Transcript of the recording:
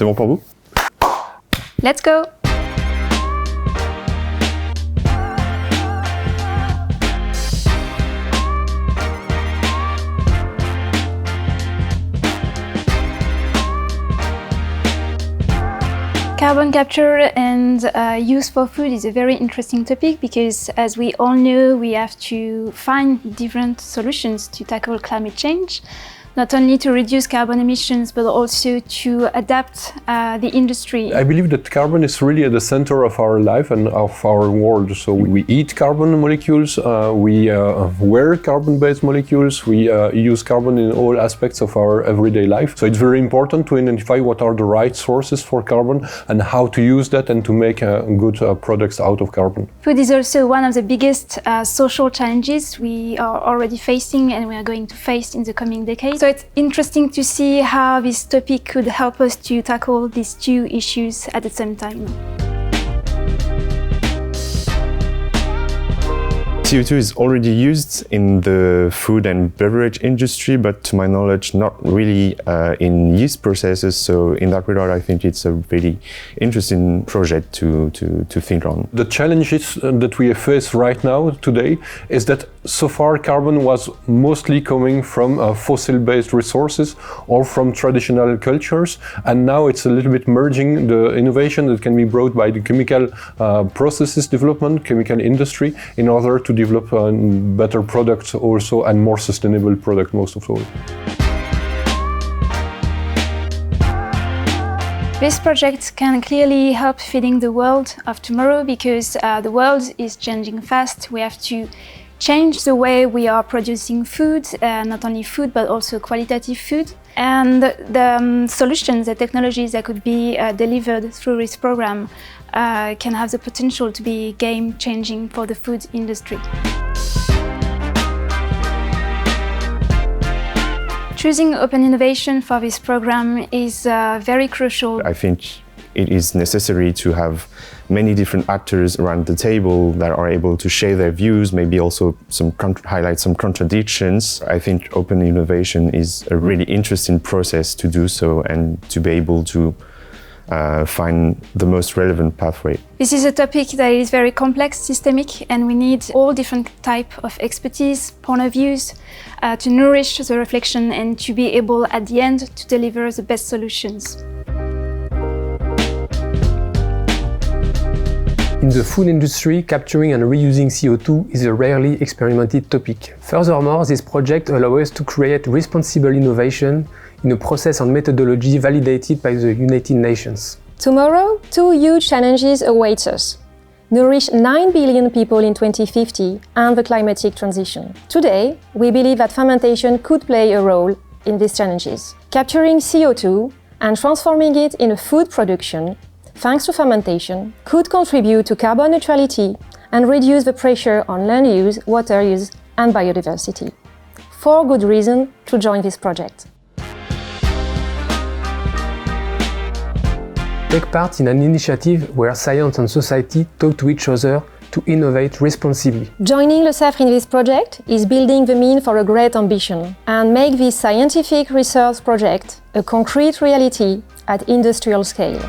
C'est bon pour vous? Let's go! Carbon capture and use for food is a very interesting topic because, as we all know, we have to find different solutions to tackle climate change, not only to reduce carbon emissions, but also to adapt the industry. I believe that carbon is really at the center of our life and of our world. So we eat carbon molecules, we wear carbon-based molecules, we use carbon in all aspects of our everyday life. So it's very important to identify what are the right sources for carbon and how to use that and to make good products out of carbon. Food is also one of the biggest social challenges we are already facing and we are going to face in the coming decades. So it's interesting to see how this topic could help us to tackle these two issues at the same time. CO2 is already used in the food and beverage industry, but to my knowledge, not really in yeast processes. So in that regard, I think it's a really interesting project to think on. The challenges that we face right now, today, is that so far carbon was mostly coming from fossil-based resources or from traditional cultures, and now it's a little bit merging the innovation that can be brought by the chemical processes development, chemical industry, in order to develop better products also and more sustainable products most of all. This project can clearly help feeding the world of tomorrow because the world is changing fast. We have to change the way we are producing food, not only food but also qualitative food. And the solutions, the technologies that could be delivered through this program can have the potential to be game-changing for the food industry. Choosing open innovation for this program is very crucial. I think it is necessary to have many different actors around the table that are able to share their views, maybe also highlight some contradictions. I think open innovation is a really interesting process to do so and to be able to find the most relevant pathway. This is a topic that is very complex, systemic, and we need all different types of expertise, point of views, to nourish the reflection and to be able at the end to deliver the best solutions. In the food industry, capturing and reusing CO2 is a rarely experimented topic. Furthermore, this project allows us to create responsible innovation in a process and methodology validated by the United Nations. Tomorrow, two huge challenges await us. Nourish 9 billion people in 2050 and the climatic transition. Today, we believe that fermentation could play a role in these challenges. Capturing CO2 and transforming it in a food production, thanks to fermentation, could contribute to carbon neutrality and reduce the pressure on land use, water use and biodiversity. 4 good reasons to join this project. Take part in an initiative where science and society talk to each other to innovate responsibly. Joining Lesaffre in this project is building the means for a great ambition and make this scientific research project a concrete reality at industrial scale.